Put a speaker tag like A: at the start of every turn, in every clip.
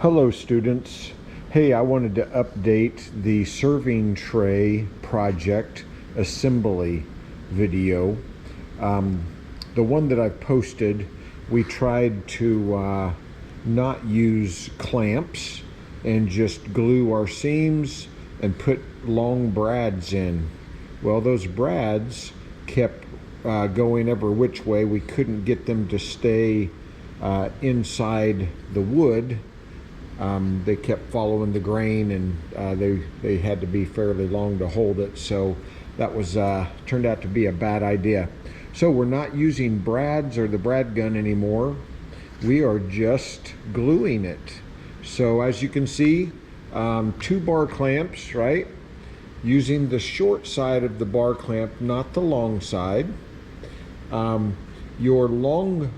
A: Hello students. Hey, I wanted to update the serving tray project assembly video. Um, the one that I've posted, we tried to not use clamps and just glue our seams and put long brads in. Well, those brads kept going every which way. We couldn't get them to stay inside the wood. They kept following the grain, and they had to be fairly long to hold it. So that was turned out to be a bad idea. So we're not using brads or the brad gun anymore. We are just gluing it. So as you can see, 2-bar clamps, right? Using the short side of the bar clamp, not the long side. Your long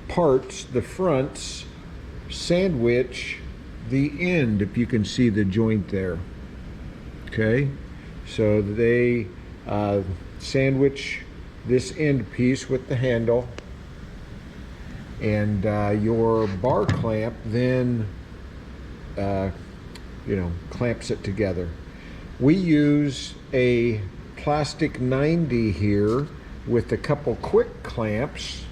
A: parts, the fronts, sandwich the end, if you can see the joint there. Okay, so they sandwich this end piece with the handle, and your bar clamp then clamps it together. We use a plastic 90 here with a couple quick clamps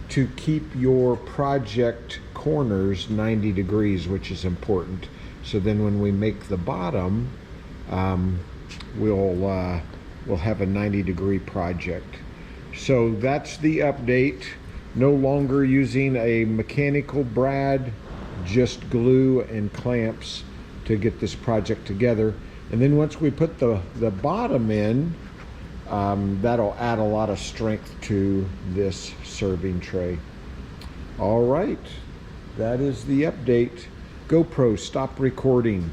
A: to keep your project corners 90 degrees, which is important. So then when we make the bottom, we'll have a 90-degree project. So that's the update. No longer using a mechanical brad, just glue and clamps to get this project together. And then once we put the bottom in, that'll add a lot of strength to this serving tray. All right, that is the update. GoPro, stop recording.